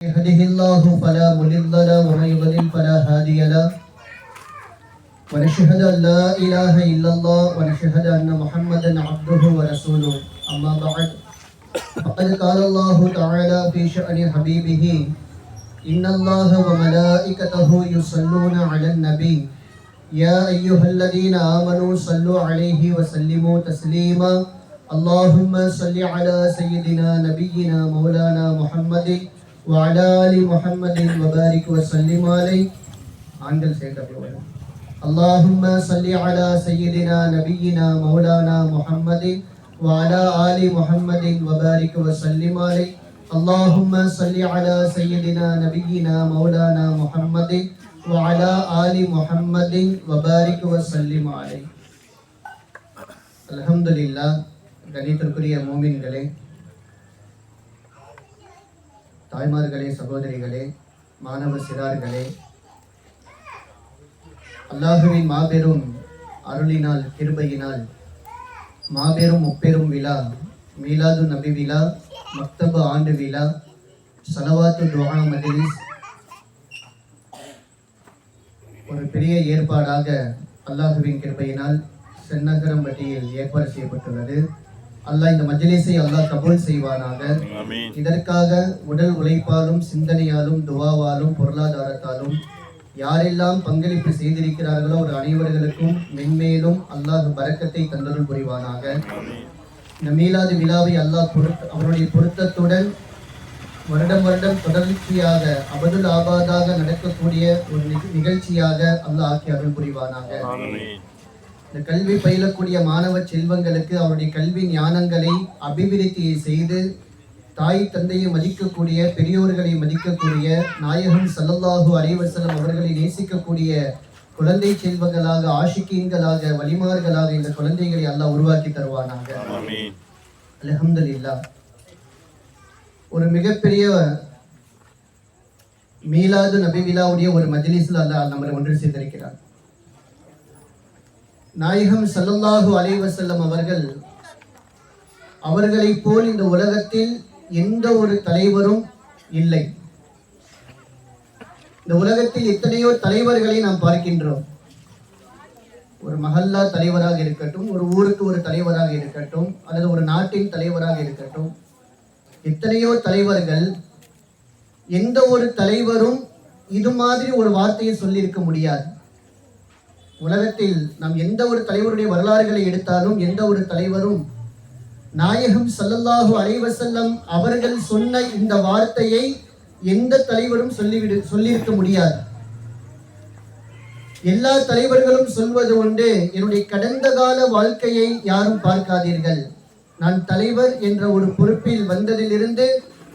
يهده الله فلا مضل له ومن يضلل فلا هادي له ونشهد أن لا إله إلا الله ونشهد أن محمدا عبده ورسوله أما بعد فقد قال الله تعالى في شأن حبيبه إن الله وملائكته يصلون على النبي يا أيها الذين آمنوا صلوا عليه وسلموا تسليما اللهم صل على سيدنا نبينا مولانا محمد وعلى آل محمد وبارك وسلم عليه ஆண்கள் சேர்க்கப்படும் اللهم صل على سيدنا نبينا مولانا محمد وعلى آل محمد وبارك وسلم عليه اللهم صل على سيدنا نبينا مولانا محمد وعلى آل محمد وبارك وسلم عليه الحمد لله கணித்திற்குரிய மூமின்களே, தாய்மார்களே, சகோதரிகளே, மாணவ சிறார்களே, அல்லாஹுவின் மாபெரும் அருளினால் கிருபையினால் மாபெரும் முப்பெரும் விழா மீலாது நபி விழா, மக்தபு ஆண்டு விழா, சலவாத்து துஆ மஜ்லிஸ் ஒரு பெரிய ஏற்பாடாக அல்லாஹுவின் கிருபையினால் சென்னகரம்பட்டியில் ஏற்பாடு செய்யப்பட்டுள்ளது. அல்லாஹ் இந்த மஜ்லிஸை அல்லாஹ் கபூல் செய்வானாக. இதற்காக உடல் உழைப்பாலும் சிந்தனையாலும் துவாவாலும் பொருளாதாரத்தாலும் யாரெல்லாம் பங்களிப்பு செய்திருக்கிறார்களோ ஒரு அனைவர்களுக்கும் மென்மேலும் அல்லாஹ் பரக்கத்தை தந்தருள் புரிவானாக. இந்த மீலாது விழாவை அல்லாஹ் அவருடைய பொருத்தத்துடன் வருடம் வருடம் தொடர்ச்சியாக அபதுல் ஆபாதாக நடக்கக்கூடிய ஒரு நிகழ்ச்சியாக அல்லாஹ் ஆக்கி அருள் புரிவானாக. இந்த கல்வி பயிலக்கூடிய மாணவ செல்வங்களுக்கு அவருடைய கல்வி ஞானங்களை அபிவிருத்தியை செய்து தாய் தந்தையை மதிக்கக்கூடிய, பெரியோர்களை மதிக்கக்கூடிய, நாயகம் ஸல்லல்லாஹு அலைஹி வஸல்லம் அவர்களை நேசிக்கக்கூடிய குழந்தை செல்வங்களாக, ஆஷிகீன்களாக, வலிமார்களாக இந்த குழந்தைகளை அல்லாஹ் உருவாக்கி தருவானாக. அல்ஹம்துலில்லாஹ். ஒரு மிகப்பெரிய மீலாது நபி விழாவுடைய ஒரு மஜ்லிஸில் அல்லாஹ் நம்மை ஒன்று சேர்த்திருக்கிறார். நாயகம் ஸல்லல்லாஹு அலைஹி வஸல்லம் அவர்களை போல் இந்த உலகத்தில் எந்த ஒரு தலைவரும் இல்லை. இந்த உலகத்தில் எத்தனையோ தலைவர்களை நாம் பார்க்கின்றோம். ஒரு மஹல்லா தலைவராக இருக்கட்டும், ஒரு ஊருக்கு ஒரு தலைவராக இருக்கட்டும், அல்லது ஒரு நாட்டின் தலைவராக இருக்கட்டும், எத்தனையோ தலைவர்கள். எந்த ஒரு தலைவரும் இது மாதிரி ஒரு வார்த்தையை சொல்லியிருக்க முடியாது. உலகத்தில் நாம் எந்த ஒரு தலைவருடைய வரலாறுகளை எடுத்தாலும் எந்த ஒரு தலைவரும் நாயகம் ஸல்லல்லாஹு அலைஹி வஸல்லம் அவர்கள் சொன்ன இந்த வார்த்தையை எந்த தலைவரும் சொல்லியிருக்க முடியாது. எல்லா தலைவர்களும் சொல்வது உண்டு, என்னுடைய கடந்த கால வாழ்க்கையை யாரும் பார்க்காதீர்கள், நான் தலைவர் என்ற ஒரு பொறுப்பில் வந்ததிலிருந்து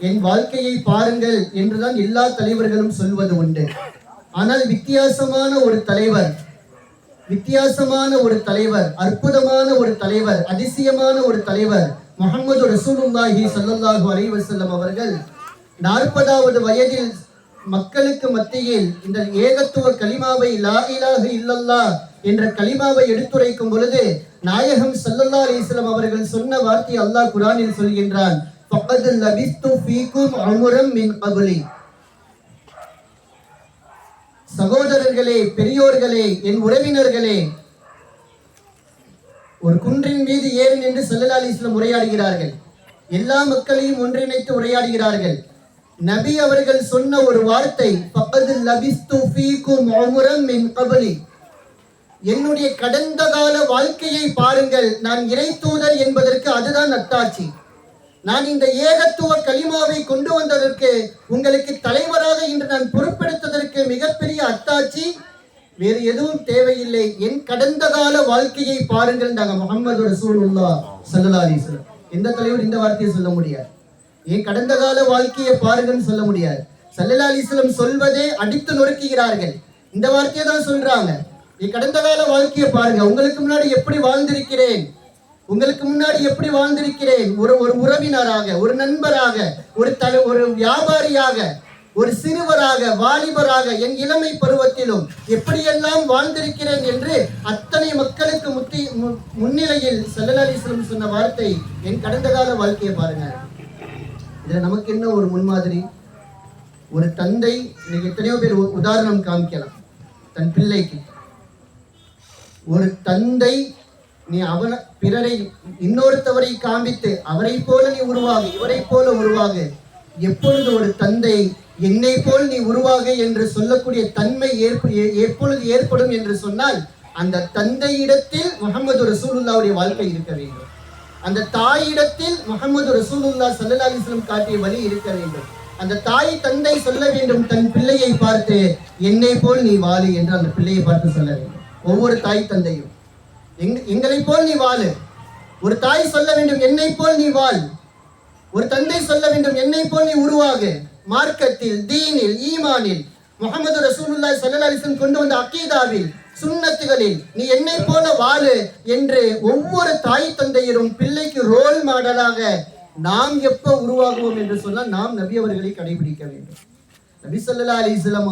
என் வாழ்க்கையை பாருங்கள் என்றுதான் எல்லா தலைவர்களும் சொல்வது உண்டு. ஆனால் வித்தியாசமான ஒரு தலைவர், அற்புதமான ஒரு தலைவர், அதிசயமான ஒரு தலைவர் முஹம்மது ரசூலுல்லாஹி ஸல்லல்லாஹு அலைஹி வஸல்லம் அவர்கள் 40வது வயதில் மக்களுக்கு மத்தியில் இந்த ஏகத்துவ கலிமாவை லா இலாஹ இல்லல்லாஹ் என்ற கலிமாவை எடுத்துரைக்கும் பொழுது நாயகம் ஸல்லல்லாஹு அலைஹி வஸல்லம் அவர்கள் சொன்ன வார்த்தை அல்லாஹ் குர்ஆனில் சொல்கின்றான், ஃபக்கத் லபிஸ்து ஃபீக்கும் உம்ரம் மின் கப்லி. சகோதரர்களே, பெரியோர்களே, என் உறவினர்களே, ஒரு குன்றின் மீது ஏறி நின்று ஸல்லல்லாஹு அலைஹி வஸல்லம் உரையாடுகிறார்கள். எல்லா மக்களையும் ஒன்றிணைத்து உரையாடுகிறார்கள். நபி அவர்கள் சொன்ன ஒரு வார்த்தை, ஃபக்கத் லபிஸ்து ஃபீக்கும் உம்ரம் மின் கப்லி. என்னுடைய கடந்த கால வாழ்க்கையை பாருங்கள், நான் இறை தூதர் என்பதற்கு அதுதான் அத்தாட்சி. நான் இந்த ஏகத்துவ கலிமாவை கொண்டு வந்ததற்கு, உங்களுக்கு தலைவராக இன்று நான் பொறுப்பெடுத்ததற்கு மிகப்பெரிய அத்தாட்சி வேறு எதுவும் தேவையில்லை, என் கடந்த கால வாழ்க்கையை பாருங்கள். நாங்கள் முஹம்மது ரசூலுல்லாஹ் ஸல்லல்லாஹு அலைஹி வஸல்லம். எந்த தலைவர் இந்த வார்த்தையை சொல்ல முடியாது. என் கடந்த கால வாழ்க்கையை பாருங்கன்னு சொல்ல முடியாது. ஸல்லல்லாஹு அலைஹி வஸல்லம் சொல்வதே அடித்து நொறுக்குகிறார்கள். இந்த வார்த்தையை தான் சொல்றாங்க, என் கடந்த கால வாழ்க்கையை பாருங்க, உங்களுக்கு முன்னாடி எப்படி வாழ்ந்திருக்கிறேன், ஒரு உறவினராக, ஒரு நண்பராக, ஒரு வியாபாரியாக, ஒரு சிறுவராக, வாலிபராக, என் இளமை பருவத்திலும் எப்படியெல்லாம் வாழ்ந்திருக்கிறேன் என்று அத்தனை மக்களுக்கு முன்னிலையில் ஸல்லல்லாஹு அலைஹி வஸல்லம் சொன்ன வார்த்தை, என் கடந்த கால வாழ்க்கையை பாருங்க. இதுல நமக்கு என்ன ஒரு முன்மாதிரி? ஒரு தந்தை, இன்னைக்கு எத்தனையோ பேர் உதாரணம் காமிக்கலாம் தன் பிள்ளைக்கு. ஒரு தந்தை நீ பிறரை இன்னொருத்தவரை காண்பித்து அவரை போல நீ உருவாகு, இவரை போல உருவாகு. எப்பொழுது ஒரு தந்தை என்னை போல் நீ உருவாக என்று சொல்லக்கூடிய தன்மை எப்பொழுது ஏற்படும் என்று சொன்னால், அந்த தந்தையிடத்தில் முஹம்மது ரசூலுல்லாஹ்வுடைய வாழ்க்கை இருக்க வேண்டும். அந்த தாயிடத்தில் முஹம்மது ரசூலுல்லாஹ் ஸல்லல்லாஹு அலைஹி வஸல்லம் காட்டிய வழி இருக்க வேண்டும். அந்த தாய் தந்தை சொல்ல வேண்டும் தன் பிள்ளையை பார்த்து, என்னை போல் நீ வாழு என்று அந்த பிள்ளையை பார்த்து சொல்ல வேண்டும். ஒவ்வொரு தாய் தந்தையும் எங்களை போல் நீ வாழு. ஒரு தாய் சொல்ல வேண்டும் என்னை போல் நீ வாழ். ஒரு தந்தை சொல்ல வேண்டும் என்னை போல் நீ உருவாகு. மார்க்கத்தில், தீனில், ஈமானில், முஹம்மது ரசூலுல்லாஹி ஸல்லல்லாஹு அலைஹி வஸல்லம் கொண்டு வந்த அகீதாவில், சுன்னத்துகளில் நீ என்னை போல வாழு என்று ஒவ்வொரு தாய் தந்தையரும் பிள்ளைக்கு ரோல் மாடலாக நாம் எப்ப உருவாகுவோம் என்று சொன்னால், நாம் நபி அவர்களை கடைபிடிக்க வேண்டும். நபி ஸல்லல்லாஹு அலைஹி வஸல்லம்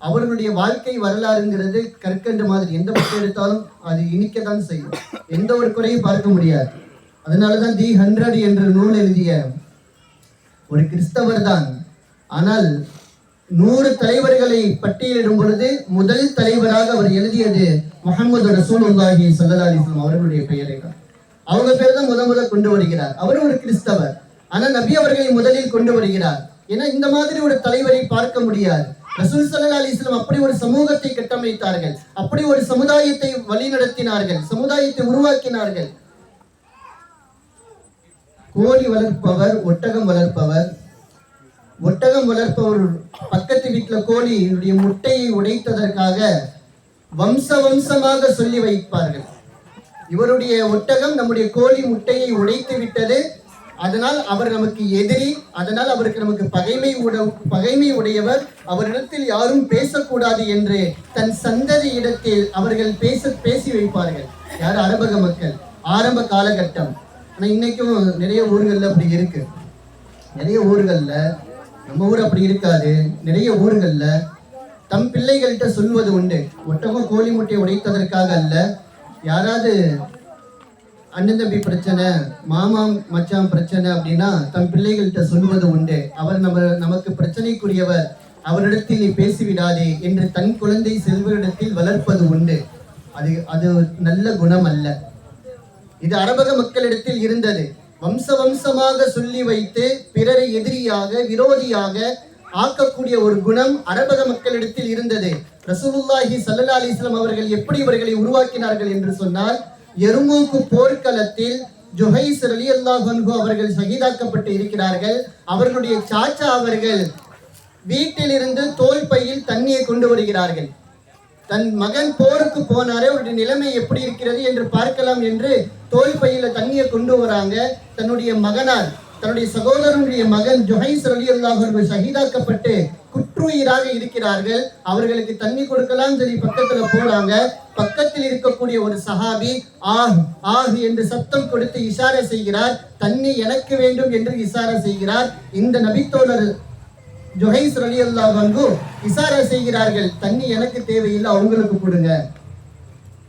அவர்களுடைய வாழ்க்கை வரலாறுங்கிறது கற்கண்டு மாதிரி. எந்த பக்கம் எடுத்தாலும் அது இனிக்கத்தான் செய்யும், எந்த ஒரு குறையும் பார்க்க முடியாது. அதனாலதான் தி 100 என்ற நூல் எழுதிய ஒரு கிறிஸ்தவர் தான். ஆனால் 100 தலைவர்களை பட்டியலிடும் பொழுது முதல் தலைவராக அவர் எழுதியது முஹம்மது ரசூலுல்லாஹி ஸல்லல்லாஹு அலைஹி வஸல்லம் அவர்களுடைய பெயரை தான். அவங்க பேர் தான் முதல்ல கொண்டு வருகிறார். அவர் ஒரு கிறிஸ்தவர், ஆனால் நபி அவர்களை முதலில் கொண்டு வருகிறார். ஏன்னா இந்த மாதிரி ஒரு தலைவரை பார்க்க முடியாது. ரசூல் ஸல்லல்லாஹு அலைஹி வஸல்லம் அப்படி ஒரு சமூகத்தை கட்டமைத்தார்கள், அப்படி ஒரு சமுதாயத்தை வழிநடத்தினார்கள், சமுதாயத்தை உருவாக்கினார்கள். கோழி வளர்ப்பவர், ஒட்டகம் வளர்ப்பவர் பக்கத்து வீட்டுல கோழியினுடைய முட்டையை உடைத்ததற்காக வம்சமாக சொல்லி வைப்பார்கள். இவருடைய ஒட்டகம் நம்முடைய கோழி முட்டையை உடைத்து விட்டது, அதனால் அவர் நமக்கு எதிரி, அதனால் அவருக்கு நமக்கு பகைமை உடையவர், அவரிடத்தில் யாரும் பேசக்கூடாது என்று தன் சந்ததி இடத்தில் அவர்கள் பேசி வைப்பார்கள். யார்? அரபக மக்கள். ஆரம்ப காலகட்டம். ஆனால் இன்னைக்கும் நிறைய ஊர்களில் அப்படி இருக்கு. நிறைய ஊர்களில், நம்ம ஊர் அப்படி இருக்காது, நிறைய ஊர்களில் தம் பிள்ளைகள்கிட்ட சொல்வது உண்டு. ஒட்டகம் கோழி முட்டையை உடைத்ததற்காக அல்ல, யாராவது அண்ணன் தம்பி பிரச்சனை, மாமா மச்சான் பிரச்சனை அப்படின்னா தம் பிள்ளைகள்கிட்ட சொல்வது உண்டு. அவர் நமக்கு பிரச்சனைக்குரியவர், அவரிடத்தில் நீ பேசிவிடாதே என்று தன் குழந்தை செல்வரிடத்தில் வளர்ப்பது உண்டு. அது நல்ல குணம் அல்ல. இது அரபக மக்களிடத்தில் இருந்தது. வம்சமாக சொல்லி வைத்து பிறரை எதிரியாக, விரோதியாக ஆக்கக்கூடிய ஒரு குணம் அரபக மக்களிடத்தில் இருந்தது. ரசூலுல்லாஹி ஸல்லல்லாஹு அலைஹி வஸல்லம் அவர்கள் எப்படி இவர்களை உருவாக்கினார்கள் என்று சொன்னால், எர்மூக்கு போர்க்களத்தில் ஜுஹைஸ் ரலியல்லாஹு அன்ஹு அவர்கள் ஷஹீதாக்கப்பட்டு இருக்கிறார்கள். அவர்களுடைய சாச்சா அவர்கள் வீட்டிலிருந்து தோல் பையில் தண்ணியை கொண்டு வருகிறார்கள். தன் மகன் போருக்கு போனாரே, அவருடைய நிலைமை எப்படி இருக்கிறது என்று பார்க்கலாம் என்று தோல் பையில தண்ணியை கொண்டு வராங்க. தன்னுடைய மகனார், தன்னுடைய சகோதரனுடைய மகன் ஜுஹைஸ் ரலியல்லாஹு அன்ஹு ஷஹீதாக்கப்பட்டு குற்றுயிராக இருக்கிறார்கள். அவர்களுக்கு தண்ணி கொடுக்கலாம் சொல்லி பக்கத்துல போறாங்க. பக்கத்தில் இருக்கக்கூடிய ஒரு சஹாபி ஆஹ் என்று சப்தம் கொடுத்து இஷாரா செய்கிறார். தண்ணி எனக்கு வேண்டும் என்று இஷாரா செய்கிறார். இந்த நபித்தோழர் ஜுஹைஸ் ரலியல்லாஹு அன்ஹு இஷாரா செய்கிறார்கள், தண்ணி எனக்கு தேவையில்லை, அவங்களுக்கு கொடுங்க.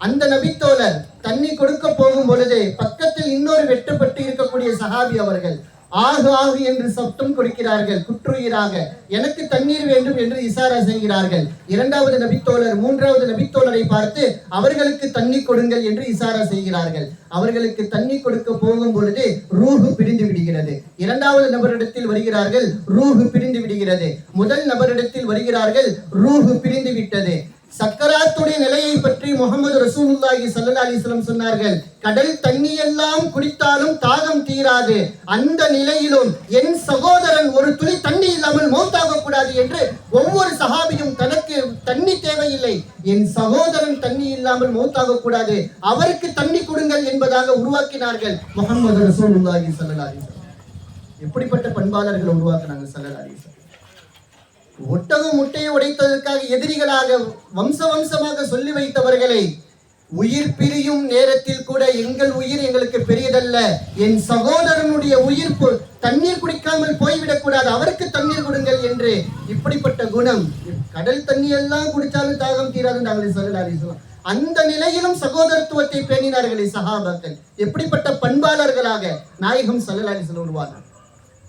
அந்த நபித்தோழர் தண்ணி கொடுக்க போகும் பொழுது பக்கத்தில் இன்னொரு வெட்டுப்பட்டு இருக்கக்கூடிய சஹாபி அவர்கள் ஆகு என்று சப்தம் கொடுக்கிறார்கள். குற்றுயிராக எனக்கு தண்ணீர் வேண்டும் என்று இஷாரா செய்கிறார்கள். இரண்டாவது நபித்தோழர் மூன்றாவது நபித்தோழரை பார்த்து அவர்களுக்கு தண்ணி கொடுங்கள் என்று இஷாரா செய்கிறார்கள். அவர்களுக்கு தண்ணி கொடுக்க போகும் பொழுது ரூஹு பிரிந்து விடுகிறது. இரண்டாவது நபரிடத்தில் வருகிறார்கள், ரூஹு பிரிந்து விடுகிறது. முதல் நபரிடத்தில் வருகிறார்கள், ரூஹு பிரிந்து விட்டது. சக்கராத்துடைய நிலையை பற்றி முஹம்மது ரசூலுல்லாஹி ஸல்லல்லாஹு அலைஹி வஸல்லம் சொன்னார்கள், கடல் தண்ணி எல்லாம் குடித்தாலும் தாகம் தீராது, அந்த நிலையிலும் என் சகோதரன் ஒரு துளி தண்ணி இல்லாமல் மௌத்தாக கூடாது என்று ஒவ்வொரு சஹாபியும் தனக்கு தண்ணி தேவையில்லை, என் சகோதரன் தண்ணி இல்லாமல் மௌத்தாக கூடாது, அவருக்கு தண்ணி கொடுங்கள் என்பதாக உருவாக்கினார்கள் முஹம்மது ரசூலுல்லாஹி ஸல்லல்லாஹு அலைஹி வஸல்லம். எப்படிப்பட்ட பண்பாளர்களை உருவாக்கினாங்க ஸல்லல்லாஹு அலைஹி வஸல்லம். ஒட்டகம் முட்டையை உடைத்ததற்காக எதிரிகளாக வம்சமாக சொல்லி வைத்தவர்களை உயிர் பிரியும் நேரத்தில் கூட எங்கள் உயிர் எங்களுக்கு பெரியதல்ல, என் சகோதரனுடைய உயிர் தண்ணீர் குடிக்காமல் போய்விடக் கூடாது, அவருக்கு தண்ணீர் கொடுங்கள் என்று இப்படிப்பட்ட குணம். கடல் தண்ணி எல்லாம் குடிச்சாலும் தாகம் தீராது நாங்கள் ஸல்லல்லாஹு அலைஹி வஸல்லம். அந்த நிலையிலும் சகோதரத்துவத்தை பேணினார்களே சஹாபாக்கள். எப்படிப்பட்ட பண்பாளர்களாக நாயகம் ஸல்லல்லாஹு அலைஹி வஸல்லம் உருவானார்.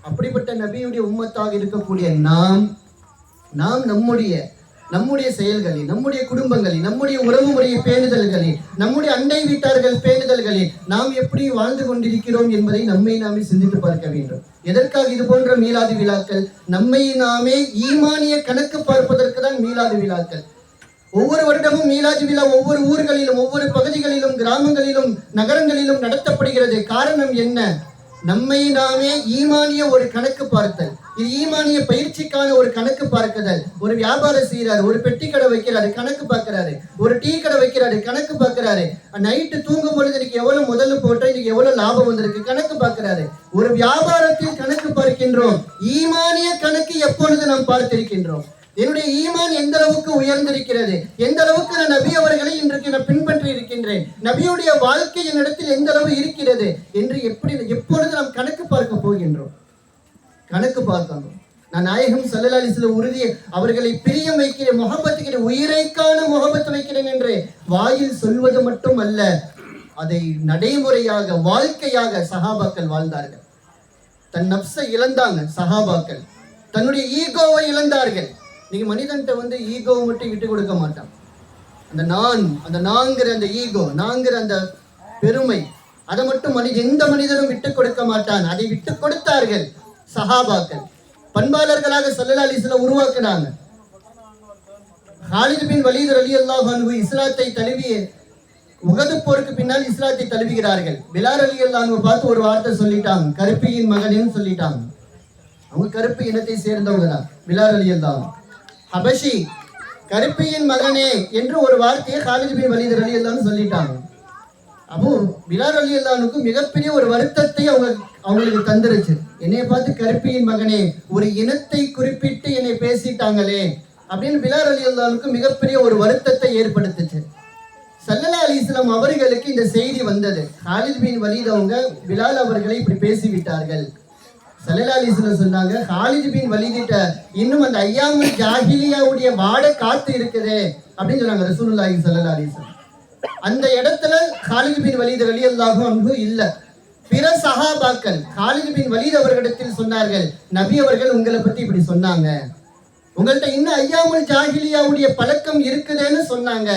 அப்படிப்பட்ட நபியுடைய உம்மத்தாக இருக்கக்கூடிய நாம் நம்முடைய செயல்களில், நம்முடைய குடும்பங்களில், நம்முடைய உறவு முறையை பேணுதல்களில், நம்முடைய அண்டை வீட்டார்கள் பேணுதல்களில் நாம் எப்படி வாழ்ந்து கொண்டிருக்கிறோம் என்பதை நம்மை நாமே சிந்தித்து பார்க்க வேண்டும். எதற்காக இது போன்ற மீலாது விழாக்கள்? நம்மை நாமே ஈமானிய கணக்கு பார்ப்பதற்கு தான் மீலாது விழாக்கள். ஒவ்வொரு வருடமும் மீலாது விழா ஒவ்வொரு ஊர்களிலும், ஒவ்வொரு பகுதிகளிலும், கிராமங்களிலும், நகரங்களிலும் நடத்தப்படுகிறது. காரணம் என்ன? நம்மை நாமே ஈமானிய ஒரு கணக்கு பார்த்தல். இது ஈமானிய பயிற்சிக்கான ஒரு கணக்கு பார்க்குதல். ஒரு வியாபாரம் செய்யறாரு, ஒரு பெட்டி கடை வைக்கிறாரு, கணக்கு பார்க்கிறாரு. ஒரு டீ கடை வைக்கிறாரு, கணக்கு பார்க்கிறாரு. நைட்டு தூங்கும் பொழுது இன்னைக்கு எவ்வளவு முதல்ல போட்டா இன்னைக்கு எவ்வளவு லாபம் வந்திருக்கு கணக்கு பார்க்கிறாரு. ஒரு வியாபாரத்தில் கணக்கு பார்க்கின்றோம். ஈமானிய கணக்கு எப்பொழுது நாம் பார்த்திருக்கின்றோம்? என்னுடைய ஈமான் எந்த அளவுக்கு உயர்ந்திருக்கிறது, எந்த அளவுக்கு நான் நபி அவர்களை இன்றைக்கு நான் பின்பற்றி இருக்கின்றேன், நபியுடைய வாழ்க்கை என்னிடத்தில் எந்த அளவு இருக்கிறது என்று எப்பொழுது நாம் கணக்கு பார்க்க போகின்றோம்? கணக்கு பார்க்கணும். நான் நாயகம் ஸல்லல்லாஹு அலைஹி வஸல்லம் உறுதி அவர்களை பிரியம் வைக்கிறேன், முஹப்பத்துக்கிறேன், உயிரைக்கான முஹப்பத் வைக்கிறேன் என்று வாயில் சொல்வது மட்டும் அல்ல, அதை நடைமுறையாக வாழ்க்கையாக சஹாபாக்கள் வாழ்ந்தார்கள். தன் நப்சை இழந்தாங்க சஹாபாக்கள், தன்னுடைய ஈகோவை இழந்தார்கள். நீங்க மனிதன்ட்ட ஈகோவை மட்டும் விட்டு கொடுக்க மாட்டான். அந்த நாங்கிற அந்த ஈகோ, நாங்கிற அந்த பெருமை, அதை மட்டும் எந்த மனிதரும் விட்டு கொடுக்க மாட்டான். அதை விட்டு கொடுத்தார்கள் சஹாபாக்கள். பண்பாளர்களாக ஸல்லல்லாஹு அலைஹி வஸல்லம் உருவாக்குனாங்க. காலித் பின் வலீத் ரலியல்லாஹு அன்ஹு இஸ்லாத்தை தழுவிய உஹது போருக்கு பின்னால் இஸ்லாத்தை தழுவுகிறார்கள். பிலால் ரலியல்லாஹு அன்ஹு பார்த்து ஒரு வார்த்தை சொல்லிட்டாங்க, கருப்பியின் மகனேன்னு சொல்லிட்டாங்க. அவங்க கருப்பு இனத்தை சேர்ந்தவங்க தான் பிலால் ரலியல்லாஹு அன்ஹு. ஹபஷி கருப்பியின் மகனே என்று ஒரு வார்த்தையை காலித் பின் வலீத் ரலியல்லாஹு அன்ஹு சொல்லிட்டாங்க. அப்போ பிலால் ரலியல்லாஹு அன்ஹுக்கு மிகப்பெரிய ஒரு வருத்தத்தை அவங்களுக்கு தந்துருச்சு. என்னைய பார்த்து கருப்பியின் மகனே, ஒரு இனத்தை குறிப்பிட்டு என்னை பேசிட்டாங்களே அப்படின்னு பிலால் ரலியல்லாஹு அன்ஹுக்கு மிகப்பெரிய ஒரு வருத்தத்தை ஏற்படுத்துச்சு. ஸல்லல்லாஹு அலைஹி வஸல்லம் அவர்களுக்கு இந்த செய்தி வந்தது. காலித் பின் வலீத் அவங்க பிலால் அவர்களை இப்படி பேசிவிட்டார்கள். ஸல்லல்லாஹு அலைஹி வஸல்லம் சொன்னாங்க, காலித் பின் வலீதிட்ட இன்னும் அந்த ஐயாமுல் ஜாஹிலியாவுடைய வாடை காத்து இருக்குது அப்படின்னு சொன்னாங்க ரசூலுல்லாஹி ஸல்லல்லாஹு அலைஹி வஸல்லம். அந்த இடத்துல காலித் பின் வலீத் ரலியல்லாஹு அன்ஹு இல்ல. பிற சஹாபாக்கள் காலித் பின் வலீத் அவர்களிடத்தில் சொன்னார்கள், நபி அவர்கள் உங்களை பத்தி இப்படி சொன்னாங்க, உங்கள்கிட்ட இன்னும் ஐயாமுல் ஜாஹிலியாவுடைய பழக்கம் இருக்குதுன்னு சொன்னாங்க.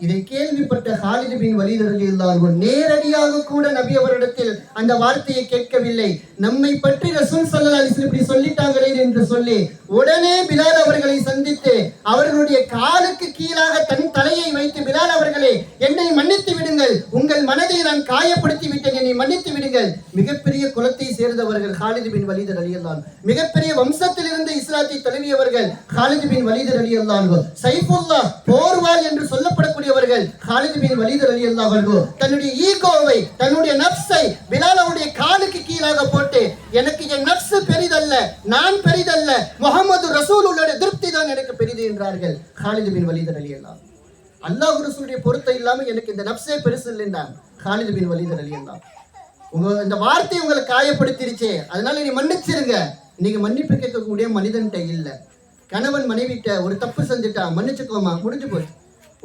இதை கேள்விப்பட்ட காலித் பின் வலீத் ரலியல்லாஹு அன்ஹு நேரடியாக கூட நபி அவரிடத்தில் அந்த வார்த்தையை கேட்கவில்லை. நம்மை பற்றி ரசூல் ஸல்லல்லாஹு அலைஹி வஸல்லம் இப்படி சொல்லிட்டாங்களே என்று சொல்லி உடனே பிலால் அவர்களை சந்தித்து அவர்களுடைய காலுக்கு கீழாக தன் தலையை வைத்து, பிலால் அவர்களே, என்னை மன்னித்து விடுங்கள், உங்கள் மனதை நான் காயப்படுத்தி விட்டேன், என்னை மன்னித்து விடுங்கள். மிகப்பெரிய குலத்தை சேர்ந்தவர்கள் காலித் பின் வலீத் ரலியல்லாஹு அன்ஹு. மிகப்பெரிய வம்சத்திலிருந்து இஸ்லாத்தை தழுவியவர்கள் காலித் பின் வலீத் ரலியல்லாஹு அன்ஹு. சைஃபுல்லாஹ் போர்வால் என்று சொல்லப்படக்கூடிய காலித் பின் வலீத் ரலியல்லாஹு அன்ஹு தன்னுடைய ஈகோவை, தன்னுடைய நப்சை பிலாலுடைய காலுக்கு கீழாக போட்டு, எனக்கு என் நப்ஸ் பெரிதல்ல, நான் பெரிதல்ல, முஹம்மது ரசூலுல்லாஹ்வுடைய திருப்தி தான் எனக்கு பெரிது என்றார்கள் காலித் பின் வலீத் ரலியல்லாஹு அன்ஹு. அல்லாஹ் ரசூலுடைய பொருத்தம் இல்லாம எனக்கு இந்த நப்ஸே பெருசு இல்லைன்றாங்க காலித் பின் வலீத் ரலியல்லாஹு அன்ஹு. இந்த வார்த்தை உங்களை காயப்படுத்திருச்சே, அதனால நீ மன்னிச்சிருங்க. நீங்க மன்னிப்பு கேட்கக்கூடிய மனிதன்ட்ட இல்ல. கணவன் மனைவிட்ட ஒரு தப்பு செஞ்சுட்டா மன்னிச்சுக்கோமா, முடிஞ்சு போச்சு.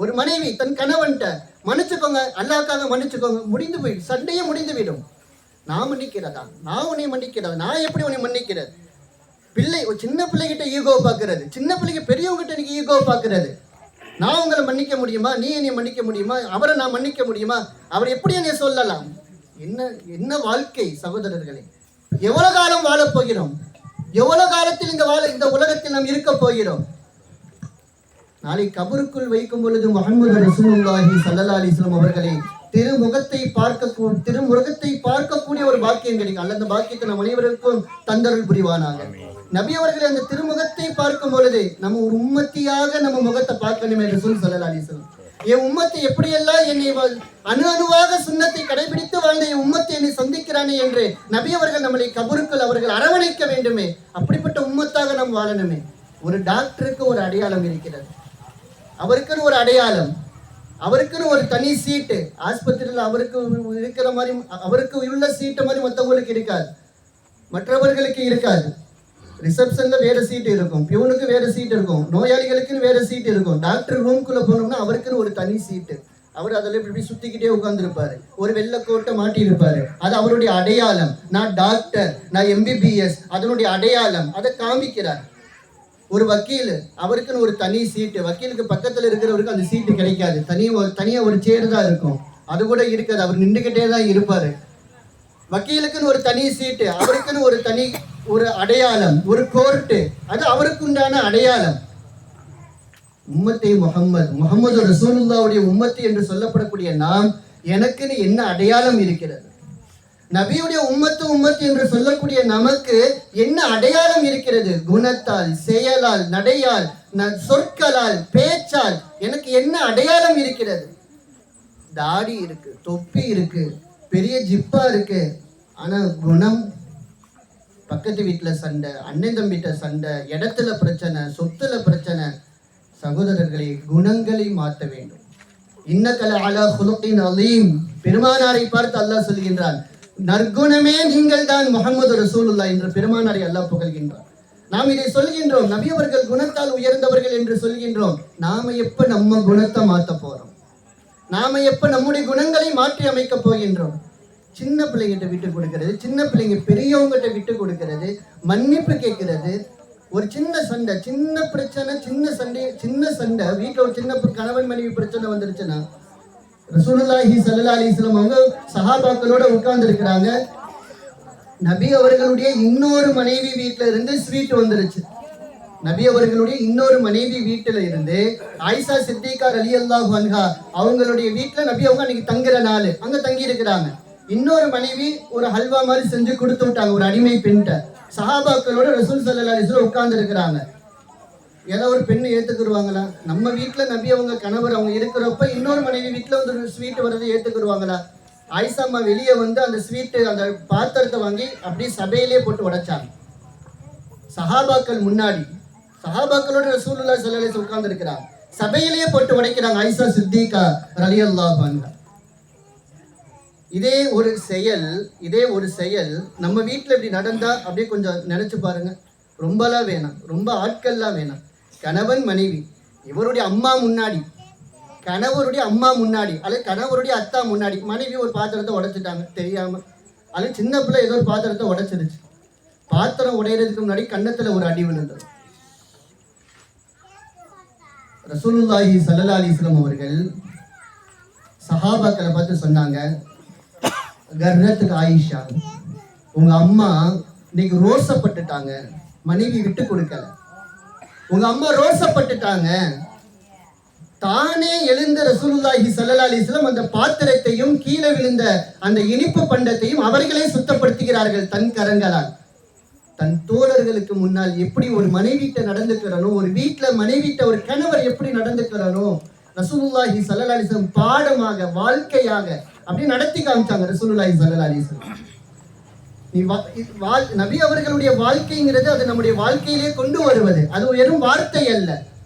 ஒரு மனைவி தன் கணவன்கிட்ட மன்னிச்சுக்கோங்க, அல்லாஹ்க்காக மன்னிச்சுக்கோங்க, முடிந்து போயிடும், சண்டையே முடிந்து விடும். நான் மன்னிக்கிறதா, நான் உன்னை மன்னிக்கிறதா, நான் எப்படி உன்னை மன்னிக்கிறது? பிள்ளை ஒரு சின்ன பிள்ளைகிட்ட ஈகோ பார்க்கறது, சின்ன பிள்ளைக்கு பெரியவங்கிட்ட எனக்கு ஈகோ பார்க்கறது. நான் உங்களை மன்னிக்க முடியுமா, நீ என்னை மன்னிக்க முடியுமா, அவரை நான் மன்னிக்க முடியுமா, அவர் எப்படி என்னை சொல்லலாம்? என்ன வாழ்க்கை சகோதரர்களே! எவ்வளவு காலம் வாழப் போகிறோம்? எவ்வளவு காலத்தில் இந்த உலகத்தில் நாம் இருக்க போகிறோம்? நாளை கபருக்குள் வைக்கும் பொழுது முஹம்மது ரசூலுல்லாஹி ஸல்லல்லாஹு அலைஹி வஸல்லம் அவர்களை திருமுகத்தை பார்க்கக்கூடிய ஒரு பாக்கியம் கிடைக்கும். அல்ல, அந்த பாக்கியத்தை நம் அனைவருக்கும் தந்தருள் புரிவானாக. நபி அவர்களை அந்த திருமுகத்தை பார்க்கும் பொழுது நம்ம ஒரு உம்மத்தியாக நம்ம முகத்தை பார்க்கணுமே. ரசூல் ஸல்லல்லாஹு அலைஹி வஸல்லம் என் உம்மத்தை எப்படியெல்லாம் என்னை அணுவாக சுன்னத்தை கடைபிடித்து வாழ்ந்த என் உம்மத்தை என்னை சந்திக்கிறானே என்று நபி அவர்கள் நம்மளை கபருக்குள் அவர்கள் அரவணைக்க வேண்டுமே. அப்படிப்பட்ட உம்மத்தாக நாம் வாழணுமே. ஒரு டாக்டருக்கு ஒரு அடையாளம் இருக்கிறது, அவருக்குன்னு ஒரு அடையாளம், அவருக்குன்னு ஒரு தனி சீட்டு. ஆஸ்பத்திரியில் அவருக்கு இருக்கிற மாதிரி, அவருக்கு உள்ள சீட்டு மாதிரி மற்றவங்களுக்கு இருக்காது, மற்றவர்களுக்கு இருக்காது. ரிசப்ஷன்ல வேற சீட்டு இருக்கும், பியூனுக்கு வேற சீட்டு இருக்கும், நோயாளிகளுக்குன்னு வேற சீட்டு இருக்கும். டாக்டர் ரூம்குள்ள போனோம்னா அவருக்குன்னு ஒரு தனி சீட்டு, அவர் அதில் இப்படி சுத்திக்கிட்டே உட்கார்ந்துருப்பாரு, ஒரு வெள்ளைக்கோட்டை மாட்டியிருப்பாரு. அது அவருடைய அடையாளம். நான் டாக்டர், நான் எம்பிபிஎஸ், அதனுடைய அடையாளம். அதை காமிக்கிறார். ஒரு வக்கீல், அவருக்குன்னு ஒரு தனி சீட்டு, வக்கீலுக்கு பக்கத்தில் இருக்கிறவருக்கு அந்த சீட்டு கிடைக்காது. தனியாக ஒரு சேர் தான் இருக்கும், அது கூட இருக்காது, அவர் நின்றுக்கிட்டே தான் இருப்பாரு. வக்கீலுக்குன்னு ஒரு தனி சீட்டு, அவருக்குன்னு ஒரு தனி ஒரு அடையாளம், ஒரு கோர்ட்டு, அது அவருக்கு உண்டான அடையாளம். உம்மத்தே முகமது ரசூலுல்லாவுடைய உம்மத்து என்று சொல்லப்படக்கூடிய நாம், எனக்குன்னு என்ன அடையாளம் இருக்கிறது? நபியுடைய உம்மத்து என்று சொல்லக்கூடிய நமக்கு என்ன அடையாளம் இருக்கிறது? குணத்தால், செயலால், நடையால், சொற்களால், பேச்சால் எனக்கு என்ன அடையாளம் இருக்கிறது? தாடி இருக்கு, தொப்பி இருக்கு, பெரிய ஜிப்பா இருக்கு, ஆனா குணம், பக்கத்து வீட்டுல சண்டை, அண்ணன் தம்பிட்ட சண்டை, இடத்துல பிரச்சனை, சொத்துல பிரச்சனை. சகோதரர்களை, குணங்களை மாற்ற வேண்டும். இன்னகல அலா குலுகின் அலீம், பெருமானாரை பார்த்து அல்லாஹ் சொல்கின்றான், நற்குணமே நீங்கள் தான் முஹம்மது ரசூலுல்லாஹ் என்று பெருமானாரை அல்லாஹ் புகழ்கின்றான். நாம் இதை சொல்கின்றோம், நபி அவர்கள் குணத்தால் உயர்ந்தவர்கள் என்று சொல்கின்றோம். நாம எப்ப நம்ம குணத்தை மாற்ற போறோம்? நாம எப்ப நம்முடைய குணங்களை மாற்றி அமைக்க போகின்றோம்? சின்ன பிள்ளைங்கிட்ட விட்டு கொடுக்கிறது, சின்ன பிள்ளைங்க பெரியவங்கிட்ட விட்டு கொடுக்கிறது, மன்னிப்பு கேட்கிறது. ஒரு சின்ன சண்டை, சின்ன பிரச்சனை, சின்ன சண்டை வீட்டில் ஒரு சின்ன கணவன் மனைவி பிரச்சனை வந்துருச்சுன்னா, ரசூலுல்லாஹி ஸல்லல்லாஹு அலைஹி வஸல்லம் அவங்க சஹாபாக்களோட உட்கார்ந்து இருக்கிறாங்க. நபி அவர்களுடைய இன்னொரு மனைவி வீட்டுல இருந்து ஸ்வீட் வந்துருச்சு. நபி அவர்களுடைய இன்னொரு மனைவி வீட்டுல இருந்து ஆயிஷா சித்திகா ரலியல்லாஹு அன்ஹா அவங்களுடைய வீட்டுல நபி அவங்க அன்னைக்கு தங்குற நாள், அங்க தங்கி இருக்கிறாங்க. இன்னொரு மனைவி ஒரு ஹல்வா மாதிரி செஞ்சு கொடுத்து விட்டாங்க, ஒரு அடிமை பெண்கிட்ட. சஹாபாக்களோட ரசூல் ஸல்லல்லாஹு அலைஹி வஸல்லம் உட்கார்ந்து இருக்கிறாங்க. ஏதோ ஒரு பெண்ணு ஏத்துக்குருவாங்களா? நம்ம வீட்டுல நபி அவங்க கணவர் அவங்க இருக்கிறப்ப இன்னொரு மனைவி வீட்டுல வந்து ஸ்வீட் வர்றதை ஏத்துக்குருவாங்களா? ஆயிஷா அம்மா வெளியே வந்து அந்த ஸ்வீட்டு, அந்த பாத்திரத்தை வாங்கி அப்படியே சபையிலே போட்டு உடைச்சாங்க. சஹாபாக்கள் முன்னாடி, சஹாபாக்களோட ரசூலுல்லாஹி ஸல்லல்லாஹு அலைஹி வஸல்லம் உட்கார்ந்து இருக்கிறாங்க, சபையிலேயே போட்டு உடைக்கிறாங்க ஆயிஷா சித்திகா ரலியல்லாஹு அன்ஹா. இதே ஒரு செயல் நம்ம வீட்டில் இப்படி நடந்தா அப்படியே கொஞ்சம் நினைச்சு பாருங்க. ரொம்பலாம் வேணாம், ரொம்ப ஆட்கள்லாம் வேணாம். கணவன் மனைவி, இவருடைய அம்மா முன்னாடி, கணவருடைய அம்மா முன்னாடி, அல்லது கணவருடைய அத்தா முன்னாடி மனைவி ஒரு பாத்திரத்தை உடைச்சிட்டாங்க தெரியாம, அல்லது சின்ன பிள்ளை ஏதோ ஒரு பாத்திரத்தை உடைச்சிருச்சு. பாத்திரம் உடையிறதுக்கு முன்னாடி கன்னத்துல ஒரு அடி விழுந்தது. ரசூலுல்லாஹி ஸல்லல்லாஹு அலைஹி வஸல்லம் அவர்கள் சஹாபாக்களை பார்த்து சொன்னாங்க, கர்ரத்துக்கு ஆயிஷா, உங்க அம்மா இன்னைக்கு ரோசப்பட்டுட்டாங்க, மனைவி விட்டு கொடுக்கல. உங்க அம்மா ரோசப்பட்டுட்டாங்க. தானே எழுந்த ரசூலுல்லாஹி ஸல்லல்லாஹு அலைஹி வஸல்லம் அந்த பாத்திரத்தையும் கீழே விழுந்த அந்த இனிப்பு பண்டத்தையும் அவர்களே சுத்தப்படுத்துகிறார்கள் தன் கரங்களால். தன் தோழர்களுக்கு முன்னால் எப்படி ஒரு மனைவிட்ட நடந்துக்கிறனோ, ஒரு வீட்டுல மனைவிட்ட ஒரு கணவர் எப்படி நடந்துக்கிறனோ, ரசூலுல்லாஹி ஸல்லல்லாஹு அலைஹி வஸல்லம் பாடமாக, வாழ்க்கையாக அப்படி நடத்தி காமிச்சாங்க. ரசூலுல்லாஹி ஸல்லல்லாஹு அலைஹி வஸல்லம் நபி அவர்களுடைய வாழ்க்கைங்கிறது அது நம்முடைய வாழ்க்கையிலே கொண்டு வருவது, அது வெறும் வார்த்தை அல்ல.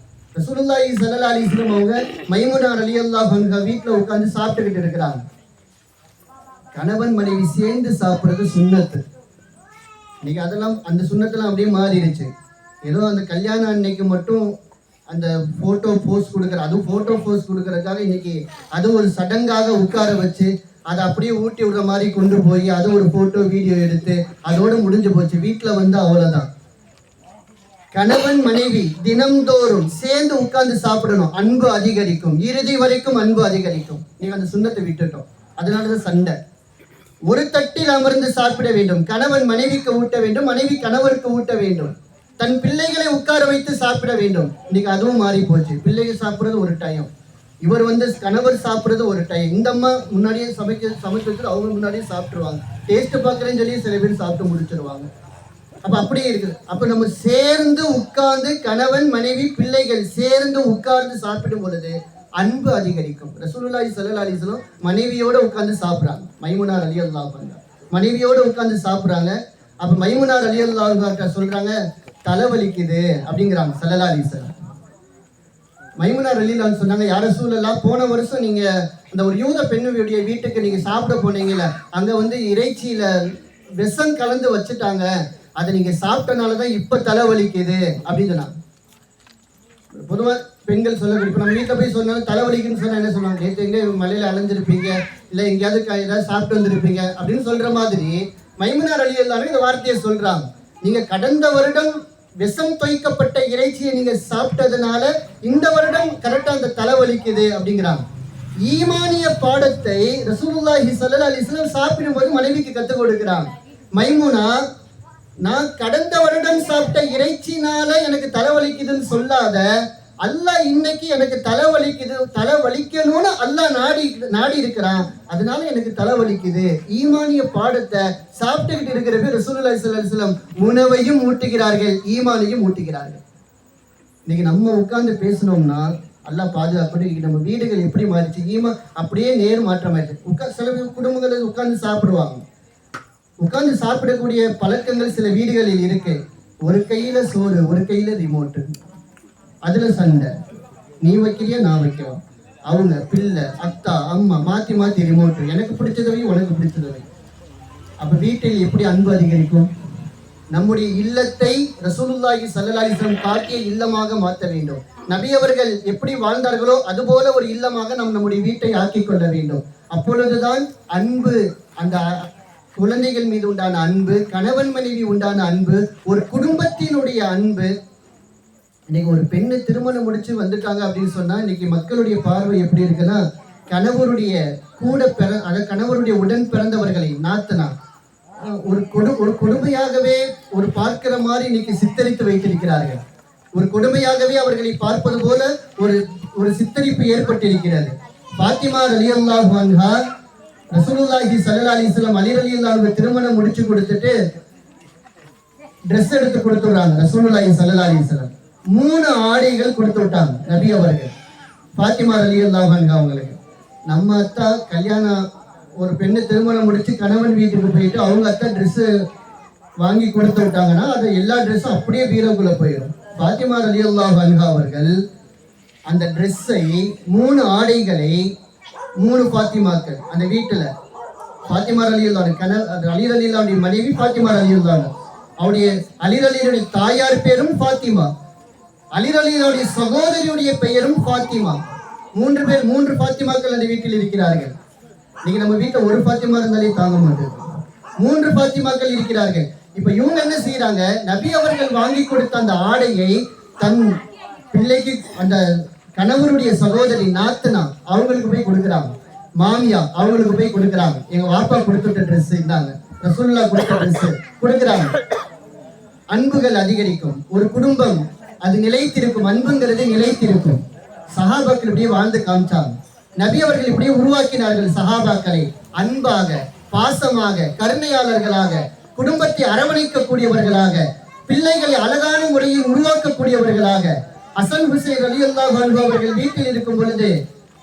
ரசூலுல்லாஹி ஸல்லல்லாஹு அலைஹி வஸல்லம் அவங்க மைமுனா ரலியல்லாஹு அன்ஹா வீட்டுல உட்கார்ந்து சாப்பிட்டுக்கிட்டு இருக்கிறாங்க. கணவன் மனைவி சேர்ந்து சாப்பிடுறது சுன்னத்து. இன்னைக்கு அதெல்லாம், அந்த சுன்னத்தெல்லாம் அப்படியே மாறிடுச்சு. ஏதோ அந்த கல்யாணம் அன்னைக்கு மட்டும் அந்த போட்டோ போஸ்ட் கொடுக்குற, அதுவும் போட்டோ போஸ்ட் கொடுக்கறதுக்காக இன்னைக்கு அது ஒரு சடங்காக உட்கார வச்சு அதை அப்படியே ஊட்டி விடுற மாதிரி கொண்டு போய் அது ஒரு போட்டோ வீடியோ எடுத்து அதோட முடிஞ்சு போச்சு. வீட்டுல வந்து அவ்வளவுதான். கணவன் மனைவி தினம்தோறும் சேர்ந்து உட்கார்ந்து சாப்பிடணும், அன்பு அதிகரிக்கும், இறுதி வரைக்கும் அன்பு அதிகரிக்கும். நீங்க அந்த சுண்ணத்தை விட்டுட்டோம், அதனாலதான் சண்டை. ஒரு தட்டில் அமர்ந்து சாப்பிட வேண்டும், கணவன் மனைவிக்கு ஊட்ட வேண்டும், மனைவி கணவருக்கு ஊட்ட வேண்டும், தன் பிள்ளைகளை உட்கார வைத்து சாப்பிட வேண்டும். இன்னைக்கு அதுவும் மாறி போச்சு. பிள்ளைகள் சாப்பிடுறது ஒரு டைம், இவர் வந்து கணவர் சாப்பிடுறது ஒரு டைம். இந்த அம்மா முன்னாடியே சமைச்சு வச்சுட்டு அவங்க முன்னாடியே சாப்பிட்டுருவாங்க. டேஸ்ட் பார்க்குறேன்னு சொல்லி சில பேர் சாப்பிட்டு முடிச்சிருவாங்க. அப்ப அப்படியே இருக்குது. அப்ப நம்ம சேர்ந்து உட்கார்ந்து, கணவன் மனைவி பிள்ளைகள் சேர்ந்து உட்கார்ந்து சாப்பிடும் பொழுது அன்பு அதிகரிக்கும். ரசூலுல்லாஹி ஸல்லல்லாஹு அலைஹி வஸல்லம் மனைவியோட உட்கார்ந்து சாப்பிடுறாங்க. மைமுனா ரலியல்லாஹு அன்ஹா மனைவியோட உட்கார்ந்து சாப்பிடுறாங்க. அப்ப மைமுனா ரலியல்லாஹு அன்ஹா சொல்றாங்க, தலைவலிக்குது அப்படிங்கிறாங்க ஸல்லல்லாஹு அலைஹி வஸல்லம். மைமுனா ரலியல்லாஹு சொன்னாங்க, யா ரசூலல்லாஹ், போன வருஷம் நீங்க அந்த ஒரு யூத பெண்ணுடைய வீட்டுக்கு நீங்க சாப்பிட போனீங்கல்ல, அங்க வந்து இறைச்சியில விஷம் கலந்து வச்சுட்டாங்க, அதை நீங்க சாப்பிட்டனாலதான் இப்ப தலைவலிக்குது அப்படின்னு சொன்னாங்க. பொதுவாக பெண்கள் சொல்லக்கூடிய இப்போ நம்ம வீட்டில் போய் சொன்னாலும் தலைவலிக்குன்னு சொன்னால் என்ன சொல்லுவாங்க, நேற்று எங்கே மலையில் அலைஞ்சிருப்பீங்க, இல்லை எங்கேயாவது ஏதாவது சாப்பிட்டு வந்திருப்பீங்க அப்படின்னு சொல்கிற மாதிரி மைமுனார் ரலியல்லாஹு இந்த வார்த்தையை சொல்கிறாங்க. நீங்கள் கடந்த வருடம் விஷம் தொய்க்கப்பட்ட இறைச்சியை நீங்கள் சாப்பிட்டதுனால இந்த வருடம் கரெக்டாக அந்த தலைவலிக்குது அப்படிங்கிறாங்க. ஈமானிய பாடத்தை ரசூலுல்லாஹி ஸல்லல்லாஹு அலைஹி வஸல்லம் சாப்பிடும்போது மனைவிக்கு கற்றுக் கொடுக்கிறாங்க. மைமுனா, நான் கடந்த வருடம் சாப்பிட்ட இறைச்சினால எனக்கு தலைவலிக்குதுன்னு சொல்லாத, அல்லாஹ் இன்னைக்கு எனக்கு தலைவலிக்கணும்னு அல்லாஹ் நாடி இருக்கிறான், அதனால எனக்கு தலைவலிக்குது. ஈமானிய பாடத்தை சாப்பிட்டுக்கிட்டு இருக்கிற பேர் ரசூலுல்லாஹி ஸல்லல்லாஹு அலைஹி வஸல்லம் உணவையும் ஊட்டுகிறார்கள், ஈமானையும் ஊட்டுகிறார்கள். இன்னைக்கு நம்ம உட்கார்ந்து பேசணும்னா அல்லாஹ் பாதுகாப்படி நம்ம வீடுகள் எப்படி மாறிச்சு, ஈமான் அப்படியே நேர் மாற்றமாயிடுச்சு. சில குடும்பங்கள் உட்கார்ந்து சாப்பிடுவாங்க, உட்கார்ந்து சாப்பிடக்கூடிய பழக்கங்கள் சில வீடுகளில் இருக்கு. ஒரு கையில சோறு, ஒரு கையில ரிமோட்டு, அதுல சண்டை, நீ வைக்கிறியா நான் வைக்கவா, அவங்க பிள்ளை அத்தா அம்மா மாத்தி மாத்தி ரிமோட்டு, எனக்கு பிடிச்சதவை உனக்கு பிடிச்சதவை. அப்ப வீட்டில் எப்படி அன்பு அதிகரிக்கும்? நம்முடைய இல்லத்தை ரசூலுல்லாஹி ஸல்லல்லாஹு அலைஹி வஸல்லம் காட்டிய இல்லமாக மாற்ற வேண்டும். நபி அவர்கள் எப்படி வாழ்ந்தார்களோ அதுபோல ஒரு இல்லமாக நம்முடைய வீட்டை ஆக்கிக் கொள்ள வேண்டும். அப்பொழுதுதான் அன்பு, அந்த குழந்தைகள் மீது உண்டான அன்பு, கணவன் மனைவி உண்டான அன்பு, ஒரு குடும்பத்தினுடைய அன்பு. இன்னைக்கு ஒரு பெண்ணு திருமணம் முடிச்சு வந்துட்டாங்க அப்படின்னு சொன்னா இன்னைக்கு மக்களுடைய பார்வை எப்படி இருக்குன்னா, கணவருடைய கணவருடைய உடன் பிறந்தவர்களை நாத்தனா ஒரு கொடுமையாகவே ஒரு பார்க்கிற மாதிரி இன்னைக்கு சித்தரித்து வைத்திருக்கிறார்கள். ஒரு கொடுமையாகவே அவர்களை பார்ப்பது போல ஒரு சித்தரிப்பு ஏற்பட்டிருக்கிறது. பாத்திமா ரலியல்லாஹு அன்ஹா ரசூலுல்லாஹி ஸல்லல்லாஹு அலைஹி வஸல்லம் அலி ரலியல்லாஹு திருமணம் முடிச்சு கொடுத்துட்டு ட்ரெஸ் எடுத்து கொடுத்துறாங்க. ரசூலுல்லாஹி ஸல்லல்லாஹு அலைஹி வஸல்லம் 3 ஆடைகள் கொடுத்து விட்டாங்க நபி அவர்கள் பாத்திமா ரலியல்லாஹு அன்ஹா அவங்களுக்கு. நம்ம அத்தா கல்யாணம், ஒரு பெண்ணு திருமணம் முடிச்சு கணவன் வீட்டுக்கு போயிட்டு அவங்க அத்தா ட்ரெஸ் வாங்கி கொடுத்து விட்டாங்கன்னா அது எல்லா ட்ரெஸ்ஸும் அப்படியே பீரோக்குள்ள போயிடும். பாத்திமா ரலியல்லாஹு அன்ஹா அவர்கள் அந்த ட்ரெஸ்ஸை 3 ஆடைகளை 3 பாத்திமாக்கள் அந்த வீட்டுல, பாத்திமா ரலியல்லாஹு அலி ரலியல்லாஹு மனைவி பாத்திமா ரலியல்லாஹு, அவருடைய அலி ரலியல்லாஹுடைய தாயார் பேரும் பாத்திமா, அலி ரலியல்லாஹுடைய சகோதரியுடைய பெயரும் பாத்திமா. 3 பாத்திமாக்கள் அந்த வீட்டில் இருக்கிறார்கள். இன்னைக்கு நம்ம வீட்டுல ஒரு பாத்திமா இருந்தாலே தாங்க மாட்டேது, 3 பாத்திமாக்கள் இருக்கிறார்கள். இப்ப இவங்க என்ன செய்யறாங்க, நபி அவர்கள் வாங்கி கொடுத்த அந்த ஆடையை தன் பிள்ளைக்கு, அந்த கணவருடைய சகோதரி நாத்தனா அவங்களுக்கு போய் கொடுக்குறாங்க, மாமியா அவங்களுக்கு போய் கொடுக்குறாங்க. எங்க வாப்பா கொடுத்துட்ட ட்ரெஸ் இருந்தாங்க, ரசூலுல்லாஹ் கொடுத்த ட்ரெஸ் கொடுக்குறாங்க. அன்புகள் அதிகரிக்கும், ஒரு குடும்பம் அது நிலைத்திருக்கும், அன்புங்கிறது நிலைத்திருக்கும். சஹாபாக்கள் இப்படியே வாழ்ந்து காமிச்சாங்க. நபி அவர்கள் இப்படியே உருவாக்கினார்கள் சஹாபாக்களை, அன்பாக, பாசமாக, கருணையாளர்களாக, குடும்பத்தை அரவணைக்கக்கூடியவர்களாக, பிள்ளைகளை அழகான முறையில் உருவாக்கக்கூடியவர்களாக. ஹசன் ஹுசைன் ரலியல்லாஹு அன்ஹு அவர்கள் வீட்டில் இருக்கும் பொழுது,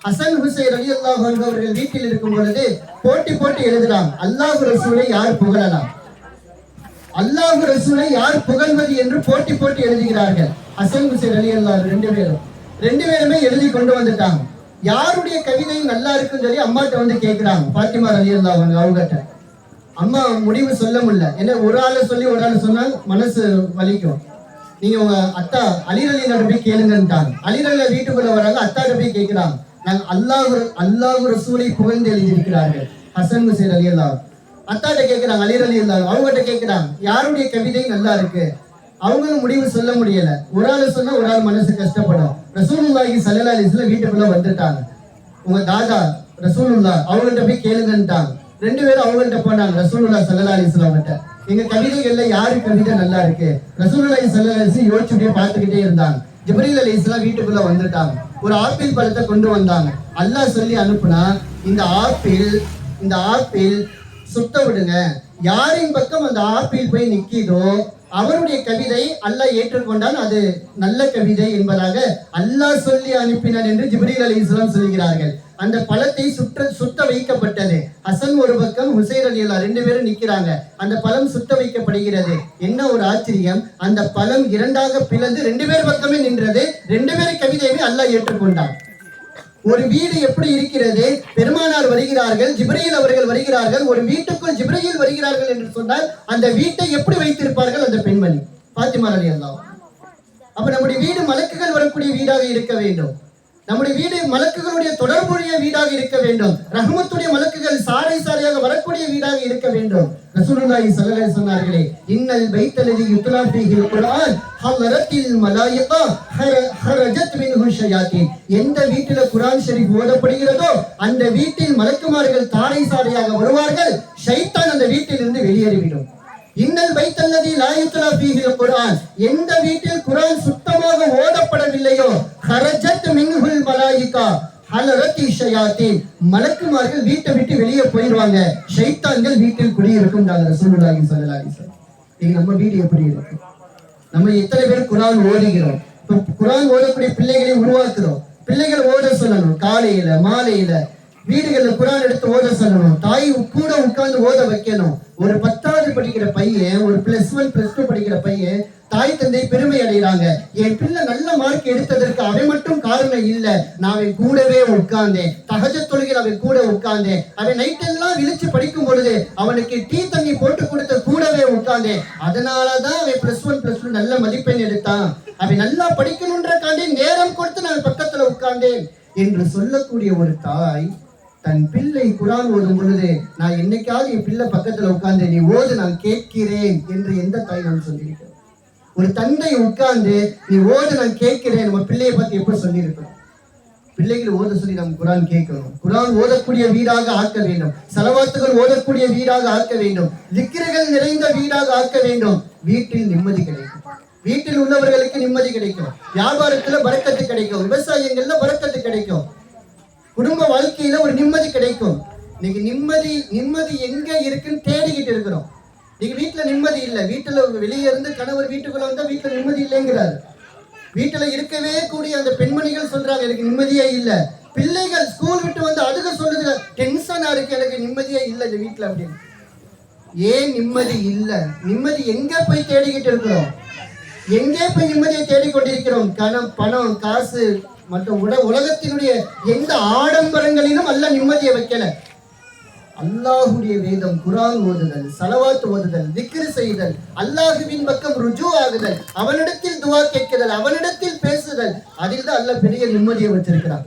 ஹசன் ஹுசைன் ரலியல்லாஹு அன்ஹு அவர்கள் வீட்டில் இருக்கும் பொழுது போட்டி எழுதலாம், அல்லாஹ் ரசூலை யார் புகழலாம், அல்லாஹ் ரசூலை யார் புகழ்வது என்று போட்டி எழுதுகிறார்கள். ஹசன் ஹுசைன் ரலியல்லாஹு ரெண்டு பேருமே எழுதி கொண்டு வந்துட்டாங்க. யாருடைய கவிதை நல்லா இருக்குன்னு சொல்லி அம்மாட்ட வந்து கேட்கிறாங்க. பாத்திமா ரலியல்லாஹு அன்ஹா அவங்ககிட்ட அம்மா முடிவு சொல்ல முடியல, ஏன்னா ஒரு ஆளை சொல்லி ஒரு ஆள் சொன்னா மனசு வலிக்கும். நீங்க உங்க அத்தா அலி ரலியல்லாஹு போய் கேளுங்கன்ட்டாங்க. அலி ரலியல்லாஹு வீட்டுக்குள்ள வராங்க, அத்தாட்ட போய் கேட்கிறாங்க. நாங்க அல்லாஹ் ரசூலை புகழ்ந்து எழுதியிருக்கிறார்கள் ஹசன் ஹுசைன் ரலியல்லாஹு. அத்தாட்ட கேட்கிறாங்க அலி ரலியல்லாஹு, அவங்ககிட்ட கேட்கிறாங்க யாருடைய கவிதை நல்லா இருக்கு, அவங்களும் முடிவு சொல்ல முடியல. ஒரு ஆள் சொன்னா ஒரு ஆள் மனசு கஷ்டப்படும். ரசூலுல்லாஹி ஸல்லல்லாஹு அலைஹி வஸல்லம் வீட்டுக்குள்ள வந்துட்டாங்க. உங்க தாதா ரசூலுல்லாஹ் அவங்கள்ட்ட போய் கேளுங்கன்ட்டாங்க. 2 பேரும் அவங்கள்ட்ட போனாங்க ரசூலுல்லாஹ் ஸல்லல்லாஹு அலைஹி வஸல்லம் கிட்ட. எங்க கவிதைகள்ல யாரு கவிதை நல்லா இருக்கு? ரசூலுல்லாஹி ஸல்லல்லாஹு அலைஹி வஸல்லம் யோசிச்சுட்டே பார்த்துக்கிட்டே இருந்தாங்க. ஜிப்ரீல் அலைஹிஸ்ஸலாம் வீட்டுக்குள்ள வந்துட்டாங்க. ஒரு ஆப்பிள் பழத்தை கொண்டு வந்தாங்க. அல்லாஹ் சொல்லி அனுப்புனா, இந்த ஆப்பிள் சுத்த விடுங்க, யாரின் பக்கம் அந்த ஆப்பிள் போய் நிக்கிதோ அவருடைய கவிதை அல்லாஹ் ஏற்றுக்கொண்டான், அது நல்ல கவிதை என்பதாக அல்லாஹ் சொல்லி அனுப்பினான் என்று ஜிப்ரீல் அலைஹிஸ்ஸலாம் சொல்கிறார்கள். அந்த பழத்தை சுத்த வைக்கப்பட்டது. ஹசன் ஒரு பக்கம், ஹுசைன் ரலியல்லாஹு 2 பேரும் நிக்கிறாங்க. அந்த பழம் சுத்த வைக்கப்படுகிறது. என்ன ஒரு ஆச்சரியம், அந்த பழம் 2ஆக பிளந்து 2 பேர் பக்கமே நின்றது. 2 பேர் கவிதையை அல்லாஹ் ஏற்றுக்கொண்டான். ஒரு வீடு எப்படி இருக்கிறது, பெருமானார் வருகிறார்கள், ஜிப்ரீல் அவர்கள் வருகிறார்கள், ஒரு வீட்டுக்குள் ஜிப்ரீல் வருகிறார்கள் என்று சொன்னால் அந்த வீட்டை எப்படி வைத்திருப்பார்கள் அந்த பெண்மணி பாத்திமா ரலியல்லாஹு. அப்ப நம்முடைய வீடு மலக்குகள் வரக்கூடிய வீடாக இருக்க வேண்டும். நம்முடைய வீடு மலக்குகளுடைய தொடர்புடைய வீடாக இருக்க வேண்டும். ரஹ்மத்துடைய மலக்குகள் சாறை சாறையாக வரக்கூடிய வீடாக இருக்க வேண்டும். ரசூலுல்லாஹி ஸல்லல்லாஹு அலைஹி சொன்னார்களே, இன்னல் பைத்தல்லதி யுத்லா ஃபீஹில் குர்ஆன் ஹலரத்தில் மலாயிகா ஹரஜத் மின்ஹு ஷயாத்தீன். எந்த வீட்டில் குர்ஆன் ஷரீஃப் ஓதப்படுகிறதோ அந்த வீட்டில் மலக்குமார்கள் தாரை சாறையாக வருவார்கள். ஷைத்தான் அந்த வீட்டிலிருந்து வெளியேறிவிடும். இன்னல் பைத்தல்லதி லா யுத்லா ஃபீஹில் குர்ஆன், எந்த வீட்டில் குர்ஆன் சுத்தமாக ஓதப்படவில்லையோ ஹரஜத் மின்ஹுல் மலாயிகா ஹலரத்தி ஷயாத்தீன், மலக்குமார்கள் வீட்டை விட்டு வெளியே போயிடுவாங்க. ஷைத்தான்கள் வீட்டில் குடியிருக்கும். ரசூலுல்லாஹி ஸல்லல்லாஹு அலைஹி வஸல்லம். இன்னைக்கு நம்ம வீடு எப்படி இருக்கு? நம்ம எத்தனை பேர் குர்ஆன் ஓதுகிறோம்? குர்ஆன் ஓதக்கூடிய பிள்ளைகளை உருவாக்குறோம். பிள்ளைகள் ஓத சொல்லணும். காலையில மாலையில வீடுகளில் குர்ஆன் எடுத்து ஓத சொல்லணும். தாய் கூட உட்கார்ந்து ஓத வைக்கணும். ஒரு 10வது படிக்கிற பையன், ஒரு +1 +2 படிக்கிற பையன் தாய் தந்தை பெருமை அடைகிறாங்க. என் பிள்ளை நல்ல மார்க் எடுத்ததற்கு அவன் மட்டும் காரணம் இல்ல, நான் அவன் கூடவே உட்கார்ந்தேன். தஹஜ்ஜத் தொழுகையில் அவன் கூட உட்கார்ந்தேன். அவன் நைட் எல்லாம் விழிச்சு படிக்கும் பொழுது அவனுக்கு டீ தண்ணி போட்டு கொடுத்த கூடவே உட்கார்ந்தேன். அதனாலதான் அவன் +1 +2 நல்ல மதிப்பெண் எடுத்தான். அவன் நல்லா படிக்கணும்ன்றக்காண்டி நேரம் கொடுத்து நான் பக்கத்துல உட்கார்ந்தேன் என்று சொல்லக்கூடிய ஒரு தாய் தன் பிள்ளை குர்ஆன் ஓதும் பொழுது, நான் என்னைக்காவது என் பிள்ளை பக்கத்துல உட்கார்ந்து நீ ஓது நான் கேட்கிறேன் என்று எந்த தாய் நான் சொல்லியிருக்கிறோம்? ஒரு தந்தை உட்கார்ந்து நீ ஓது நான் கேட்கிறேன் நம்ம பிள்ளையை பார்த்து எப்ப சொல்லியிருக்கிறோம்? பிள்ளைகள் ஓத சொல்லி நம்ம குர்ஆன் கேட்கணும். குர்ஆன் ஓதக்கூடிய வீடாக ஆக்க வேண்டும். ஸலவாத்துகள் ஓதக்கூடிய வீடாக ஆக்க வேண்டும். திக்ருகள் நிறைந்த வீடாக ஆக்க வேண்டும். வீட்டில் நிம்மதி கிடைக்கும். வீட்டில் உள்ளவர்களுக்கு நிம்மதி கிடைக்கும். வியாபாரத்துல பரக்கத்து கிடைக்கும். விவசாயங்கள்ல பரக்கத்து கிடைக்கும். குடும்ப வாழ்க்கையில ஒரு நிம்மதி கிடைக்கும். இன்னைக்கு நிம்மதி எங்க இருக்குன்னு தேடிக்கிட்டு இருக்கிறோம். நீங்க வீட்டுல நிம்மதி இல்லை. வீட்டுல வெளியே இருந்து கணவர் வீட்டுக்குள்ள வந்தா வீட்டுல நிம்மதி இல்லைங்கிறாரு. வீட்டுல இருக்கவே கூடிய அந்த பெண்மணிகள் சொல்றாங்க எனக்கு நிம்மதியே இல்லை. பிள்ளைகள் ஸ்கூல் விட்டு வந்து அதுக்கு சொல்லுது டென்ஷனா இருக்கு, எனக்கு நிம்மதியே இல்லை இந்த வீட்டுல அப்படின்னு. ஏன் நிம்மதி இல்லை? நிம்மதி எங்க போய் தேடிக்கிட்டு இருக்கிறோம்? எங்கே போய் நிம்மதியை தேடிக்கொண்டிருக்கிறோம்? பணம் காசு மற்றும் உலகத்தினுடைய எந்த ஆடம்பரங்களிலும் அல்லாஹ் நிம்மதியை வைக்கல. அல்லாஹுடைய வேதம் குர்ஆன் ஓதுதல், ஸலவாத் ஓதுதல், திக்ர் செய்தல், அல்லாஹுவின் பக்கம் ருஜூ ஆகுதல், அவனிடத்தில் துஆ கேட்குதல், அவனிடத்தில் பேசுதல், அதில் தான் அல்லாஹ் பெரிய நிம்மதியை வச்சிருக்கிறான்.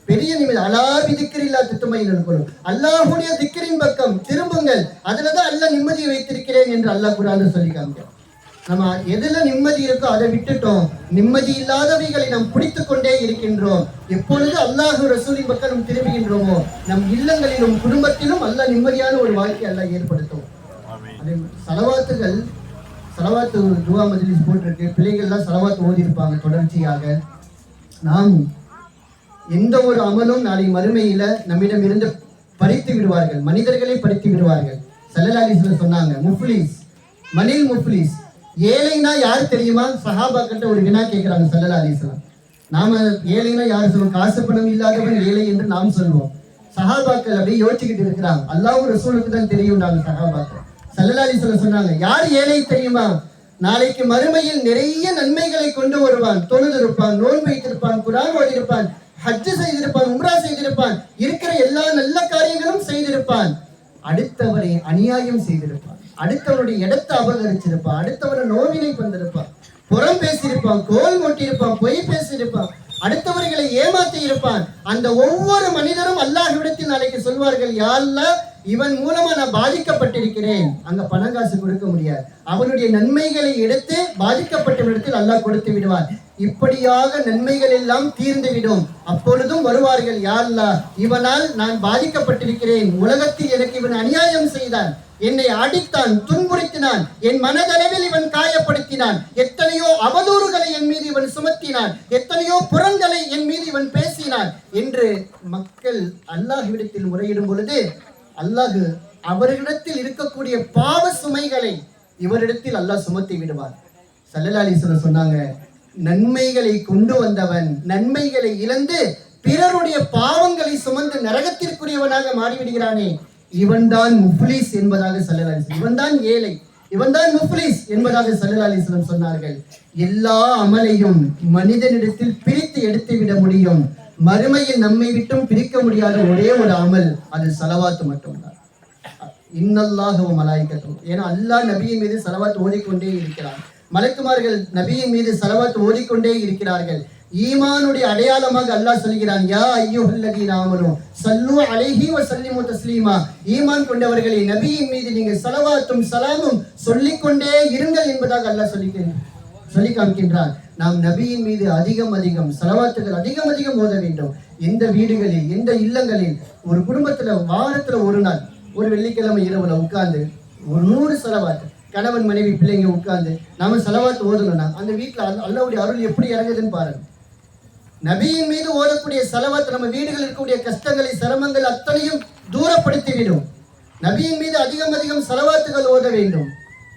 பெரிய நிம்மதி. அலா பிதிக்ரில்லா தத்மைனுல் குலூப், அல்லாஹுடைய திக்ரின் பக்கம் திரும்புங்கள், அதுலதான் அல்லாஹ் நிம்மதியை வைத்திருக்கிறேன் என்று அல்லாஹ் குர்ஆன்ல சொல்லி காமிக்கிறான். நம்ம எதுல நிம்மதி இருக்கோ அதை விட்டுட்டோம். நிம்மதி இல்லாதவைகளை நாம் பிடித்துக் கொண்டே இருக்கின்றோம். எப்பொழுது அல்லாஹ் ரசூலின் பக்கம் நாம் திரும்புகின்றோமோ நம் இல்லங்களிலும் குடும்பத்திலும் அல்லாஹ் நிம்மதியான ஒரு வாழ்க்கையை அல்லாஹ் ஏற்படுத்தும். அதே ஸலவாத்து துஆ மஜ்லிஸ் போட்டிருக்கு. பிள்ளைகள்லாம் ஸலவாத் ஓதி இருப்பாங்க தொடர்ச்சியாக. நாம் எந்த ஒரு அமலும் நாளை மறுமையில நம்மிடம் இருந்து பறித்து விடுவார்கள். மனிதர்களை பறித்து விடுவார்கள். ஸல்லல்லாஹு அலைஹி வஸல்லம் சொன்னாங்க, முஃப்லிஸ் மனில் முஃப்லிஸ், ஏழைனா யாரு தெரியுமா? சஹாபாக்கிட்ட ஒரு வினா கேட்கிறாங்க ஸல்லல்லாஹு அலைஹி வஸல்லம். நாம ஏழைனா யாரு சொல்லுவோம்? காசு பணம் இல்லாதவன் ஏழை என்று நாம் சொல்வோம். சஹாபாக்கள் அப்படியே யோசிச்சுக்கிட்டு இருக்கிறாங்க. அல்லாஹ்வும் ரசூலுக்கு தான் தெரியும். நாங்க சஹாபாக்கள் ஸல்லல்லாஹு அலைஹி வஸல்லம் சொன்னாங்க, யார் ஏழை தெரியுமா? நாளைக்கு மறுமையில் நிறைய நன்மைகளை கொண்டு வருவான். தொழுதிருப்பான், நோன்பு வைத்திருப்பான், குர்ஆன் ஓதியிருப்பான், ஹஜ் செய்திருப்பான், உம்ரா செய்திருப்பான், இருக்கிற எல்லா நல்ல காரியங்களும் செய்திருப்பான். அடுத்தவரை அநியாயம் செய்திருப்பான், அடுத்தவருடைய இடத்தை அபகரிச்சிருப்பான், அடுத்தவரை நோவினை பண்ணிருப்பான், புறம் பேசியிருப்பான், கோல் மூட்டியிருப்பான், பொய் பேசியிருப்பான், அடுத்தவர்களை ஏமாத்தி இருப்பான். அந்த ஒவ்வொரு மனிதரும் அல்லாஹ்விடத்தில் நாளைக்கு சொல்வார்கள், யா அல்லாஹ், இவன் மூலமா நான் பாதிக்கப்பட்டிருக்கிறேன். அங்க பணம் காசு கொடுக்க முடியாது. அவனுடைய நன்மைகளை எடுத்து பாதிக்கப்பட்டவரிடத்தில் அல்லாஹ் கொடுத்து விடுவார். இப்படியாக நன்மைகள் எல்லாம் தீர்ந்து விடும். அப்பொழுதும் வருவார்கள், யா அல்லாஹ், இவனால் நான் பாதிக்கப்பட்டிருக்கிறேன். உலகத்தில் எனக்கு இவன் அநியாயம் செய்தான், என்னை அடித்தான், துன்புறுத்தினான், என் மனதளவில் இவன் காயப்படுத்தினான், எத்தனையோ அவதூறுகளை என் மீது இவன் சுமத்தினான், எத்தனையோ புறங்களை என் மீது இவன் பேசினான் என்று மக்கள் அல்லாஹ்விடத்தில் முறையிடும் பொழுது அல்லாஹ் அவர்களிடத்தில் இருக்கக்கூடிய பாவ சுமைகளை இவரிடத்தில் அல்லாஹ் சுமத்தி விடுவார். ஸல்லல்லாஹு அலைஹி வஸல்லம் சொன்னாங்க, நன்மைகளை கொண்டு வந்தவன் நன்மைகளை இழந்து பிறருடைய பாவங்களை சுமந்து நரகத்திற்குரியவனாக மாறிவிடுகிறானே, இவன்தான் முஃப்லிஸ் என்பதாக ஸல்லல்லாஹு அலைஹி வஸல்லம், இவன்தான் ஏழை, இவன்தான் முஃப்லிஸ் என்பதாக ஸல்லல்லாஹு அலைஹி வஸல்லம் சொன்னார்கள். எல்லா அமலையும் மனிதனிடத்தில் பிரித்து எடுத்து விட முடியும். மறுமையில் நம்மை விட்டும் பிரிக்க முடியாத ஒரே ஒரு அமல், அது ஸலவாத் மட்டும்தான். இன்னல்லாஹு வ மலாயிகத்துஹு, ஏன்னா அல்லாஹ் நபியின் மீது ஸலவாத் ஓதிக்கொண்டே இருக்கிறான். மலக்குமார்கள் நபியின் மீது ஸலவாத் ஓதிக்கொண்டே இருக்கிறார்கள். ஈமானுடைய அடையாளமாக அல்லாஹ் சொல்கிறான், யா அய்யுஹல்லதீன ஆமனூ ஸல்லு அலைஹி வ ஸல்லிமு தஸ்லீமா. ஈமான் கொண்டவர்களே, நபியின் மீது நீங்கள் ஸலவாத்தும் ஸலாமும் சொல்லிக்கொண்டே இருங்கள் என்பதாக அல்லாஹ் சொல்லி காண்கின்றான். நாம் நபியின் மீது அதிகம் ஸலவாத்துகள் அதிகம் ஓத வேண்டும். எந்த வீடுகளில், எந்த இல்லங்களில், ஒரு குடும்பத்துல வாரத்துல ஒரு நாள், ஒரு வெள்ளிக்கிழமை இரவுல உட்கார்ந்து ஒரு 100 ஸலவாத், கணவன் மனைவி பிள்ளைங்க உட்கார்ந்து நாம ஸலவாத் ஓதணும்னா அந்த வீட்டுல அல்லாஹ்வுடைய அருள் எப்படி இறங்குதுன்னு பாருங்க. நபியின் மீது ஓதக்கூடிய ஸலவாத் நம்ம வீடுகளில் இருக்கக்கூடிய கஷ்டங்களை, சிரமங்கள் அத்தனையும் தூரப்படுத்திவிடும். நபியின் மீது அதிகம் ஸலவாத்துகள் ஓத வேண்டும்.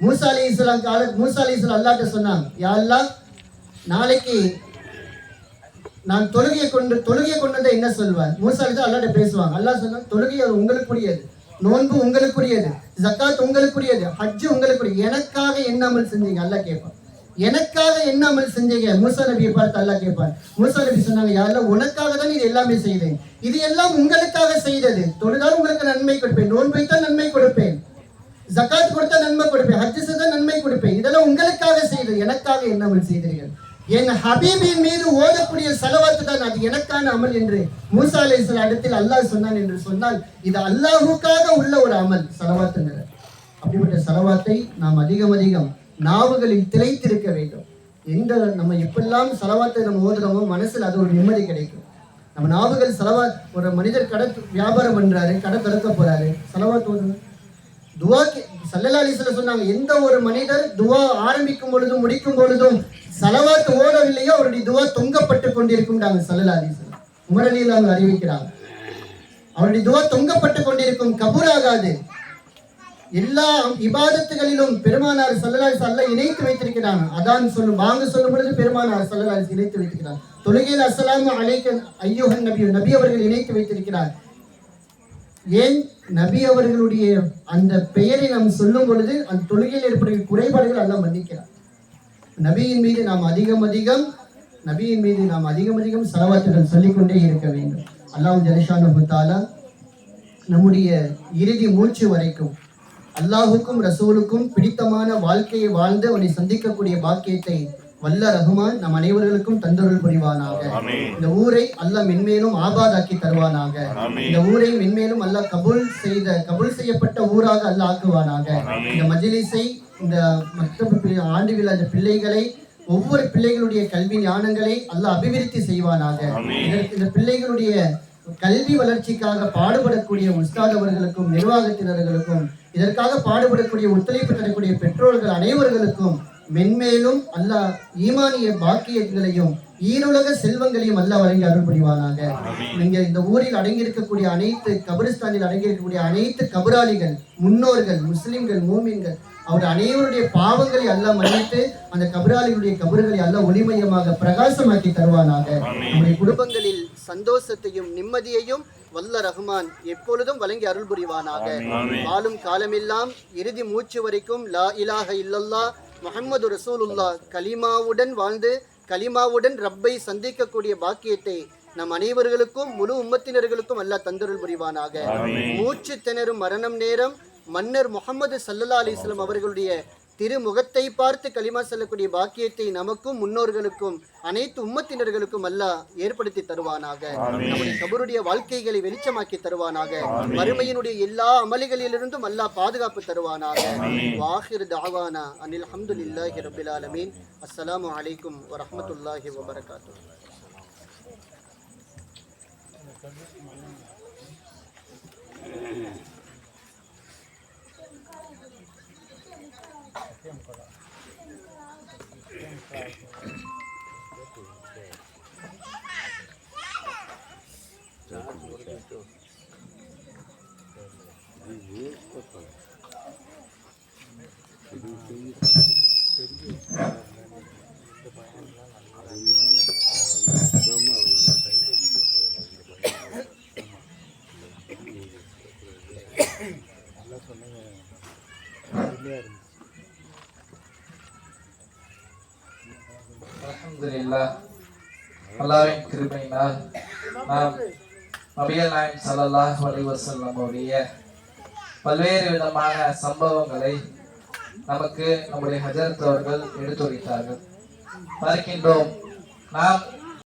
மூசா அலைஹிஸ்ஸலாம் அல்லாஹ்ட்ட சொன்னாங்க, யா அல்லாஹ், நாளைக்கு நான் தொழுகையை கொண்டு வந்தா என்ன சொல்வார்? மூசா அலைஹிஸ்ஸலாம் அல்லாஹ்ட்ட பேசுவாங்க. அல்லாஹ் சொன்னா, தொழுகை உங்களுக்குரியது, நோன்பு உங்களுக்குரியது, ஜக்காத் உங்களுக்குரியது, ஹஜ் உங்களுக்குரியது. எனக்காக என்ன அமல் செஞ்சீங்க? அல்லாஹ் கேட்பான். எனக்காக என்ன அமல் செஞ்சீங்க? மூசா நபியை பார்த்து அல்லாஹ் கேட்பான். மூசா நபி சொன்னாங்க, யா அல்லாஹ், உனக்காக தான் இது எல்லாமே செய்தேன். இது எல்லாம் உங்களுக்காக செய்தது. தொழுதால் உங்களுக்கு நன்மை கொடுப்பேன், நோன்பு வைத்தால் நன்மை கொடுப்பேன், ஜக்காத் கொடுத்தா நன்மை கொடுப்பேன், ஹஜ் செய்தா நன்மை கொடுப்பேன். இதெல்லாம் உங்களுக்காக செய்தது. எனக்காக என்ன அமல் செய்தீர்கள்? என் ஹபீபின் மீது ஓதக்கூடிய ஸலவாத்து தான் அது எனக்கான அமல் என்று மூசா அலைஹிஸ்ஸலாம் இடத்தில் அல்லாஹ் சொன்னான் என்று சொன்னால், இது அல்லாஹ்வுக்காக உள்ள ஒரு அமல் ஸலவாத்துங்கிறது. அப்படிப்பட்ட ஸலவாத்தை நாம் அதிகம் நாவுகளில் திளைத்திருக்க வேண்டும். நம்ம எப்பெல்லாம் ஸலவாத்தை நம்ம ஓதுறோமோ மனசில் அது ஒரு நிம்மதி கிடைக்கும். நம்ம நாவுகள் ஸலவாத், ஒரு மனிதர் கடை வியாபாரம் பண்றாரு, கடை திறக்க போறாரு, ஸலவாத் ஓதுங்க. துவா ஸல்லல்லாஹு அலைஹி வஸல்லம் சொன்னாங்க, எந்த ஒரு மனிதர் துவா ஆரம்பிக்கும் பொழுதும் முடிக்கும் பொழுதும் ஸலவாத் ஓதவில்லையோ அவருடைய துவா தொங்கப்பட்டு கொண்டிருக்கும். ஸல்லல்லாஹு அலைஹி வஸல்லம் உமர் ரலியல்லாஹு அன்ஹு அறிவிக்கிறாங்க, அவருடைய துவா தொங்கப்பட்டு கொண்டிருக்கும், கபூலாகாது. எல்லா இபாதத்துகளிலும் பெருமானார் ஸல்லல்லாஹு அலைஹி வஸல்லம் இணைத்து வைத்திருக்கிறாங்க. அதான் வாங்க சொல்லும் பொழுது பெருமானார் ஸல்லல்லாஹு அலைஹி வஸல்லம் இணைத்து வைத்திருக்கிறார். தொழுகையில் அஸ்ஸலாமு அலைக்க ஐயுஹன் நபி அவர்கள் இணைத்து வைத்திருக்கிறார். ஏன்? நபி அவர்களுடைய அந்த பெயரை நாம் சொல்லும் பொழுது அந்த தொழுகையில் ஏற்படுகிற குறைபாடுகள் எல்லாம் மன்னிக்கிறார். நபியின் மீது நாம் அதிகம் ஸலவாத்துகள் சொல்லிக்கொண்டே இருக்க வேண்டும். அல்லாஹ் ஜல்லஷானஹு தஆலா நம்முடைய இறுதி மூச்சு வரைக்கும் அல்லாஹுக்கும் ரசூலுக்கும் பிடித்தமான வாழ்க்கையை வாழ்ந்து அவனை சந்திக்கக்கூடிய பாக்கியத்தை வல்ல ரஹ்மான் நம் அனைவர்களுக்கும் தந்தருள் புரிவானாக. இந்த ஊரை அல்லாஹ் மென்மேலும் ஆபாதாக்கி தருவானாக. இந்த ஊரை மென்மேலும் அல்லாஹ் கபூல் செய்யப்பட்ட ஊராக அல்லாஹ் ஆக்குவானாக. இந்த மஜ்லிஸை, இந்த மக்தப் ஆண்டு விழா, இந்த பிள்ளைகளை, ஒவ்வொரு பிள்ளைகளுடைய கல்வி ஞானங்களை அல்லாஹ் அபிவிருத்தி செய்வானாக. இந்த பிள்ளைகளுடைய கல்வி வளர்ச்சிக்காக பாடுபடக்கூடிய உஸ்தாத் அவர்களுக்கும், நிர்வாகத்தினர்களுக்கும், இதற்காக பாடுபடக்கூடிய ஒத்துழைப்பு தரக்கூடிய பெற்றோர்கள் அனைவர்களுக்கும் மென்மேலும் அல்லாஹ் ஈமானிய பாக்கியங்களையும் ஈருலக செல்வங்களையும் அல்லாஹ் வழங்கி அருள் புரிவானாக. நீங்க இந்த ஊரில் அடங்கியிருக்கக்கூடிய அனைத்து கபரிஸ்தானில் அடங்கியிருக்கக்கூடிய அனைத்து கபராளிகள், முன்னோர்கள், முஸ்லிம்கள், மூமின்கள், அவர் அனைவருடைய பாவங்களை அல்லாஹ் மன்னித்து அந்த கபராளிகளுடைய கபறுகளை அல்லாஹ் ஒளிமயமாக பிரகாசமாக்கி தருவானாக. நம்முடைய குடும்பங்களில் சந்தோஷத்தையும் நிம்மதியையும் வல்ல ரஹ்மான் எப்பொழுதும் வழங்கி அருள் புரிவானாக. வாழும் காலமெல்லாம் இறுதி மூச்சு வரைக்கும் லா இலாஹ இல்லல்லாஹ் முஹம்மது ரசூலுல்லாஹ் கலிமாவுடன் வாழ்ந்து கலிமாவுடன் ரப்பை சந்திக்கக்கூடிய பாக்கியத்தை நம் அனைவர்களுக்கும், முழு உம்மத்தினர்களுக்கும் அல்லாஹ் தந்தருள் புரிவானாக. மூச்சு திணறும் மரணம் நேரம் மன்னர் முஹம்மது ஸல்லல்லாஹு அலைஹி வஸல்லம் அவர்களுடைய திருமுகத்தை பார்த்து கலிமா சொல்லக்கூடிய பாக்கியத்தை நமக்கும், முன்னோர்களுக்கும், அனைத்து உம்மத்தினர்களுக்கும் அல்லாஹ் ஏற்படுத்தி தருவானாக. நம்முடைய கபருடைய வாழ்க்கைகளை வெளிச்சமாக்கி தருவானாக. மறுமையினுடைய எல்லா அமலிகளிலிருந்தும் அல்லாஹ் பாதுகாப்பு தருவானாக. வாஹிர் தஅவானா அனில் ஹம்துலில்லாஹி ரப்பில் ஆலமீன். அஸ்ஸலாமு அலைக்கும் வரஹ்மத்துல்லாஹி வபரகாத்துஹு. அல்ஹம்துலில்லாஹ், அல்லாஹ்வின் கிருபையினால் நாம் நபிகள் நாயகம் ஸல்லல்லாஹு அலைஹி வஸல்லம் உடைய பல்வேறு விதமான சம்பவங்களை நமக்கு நம்முடைய ஹஜரத் அவர்கள் எடுத்துரைத்தார்கள். பார்க்கின்றோம் நாம்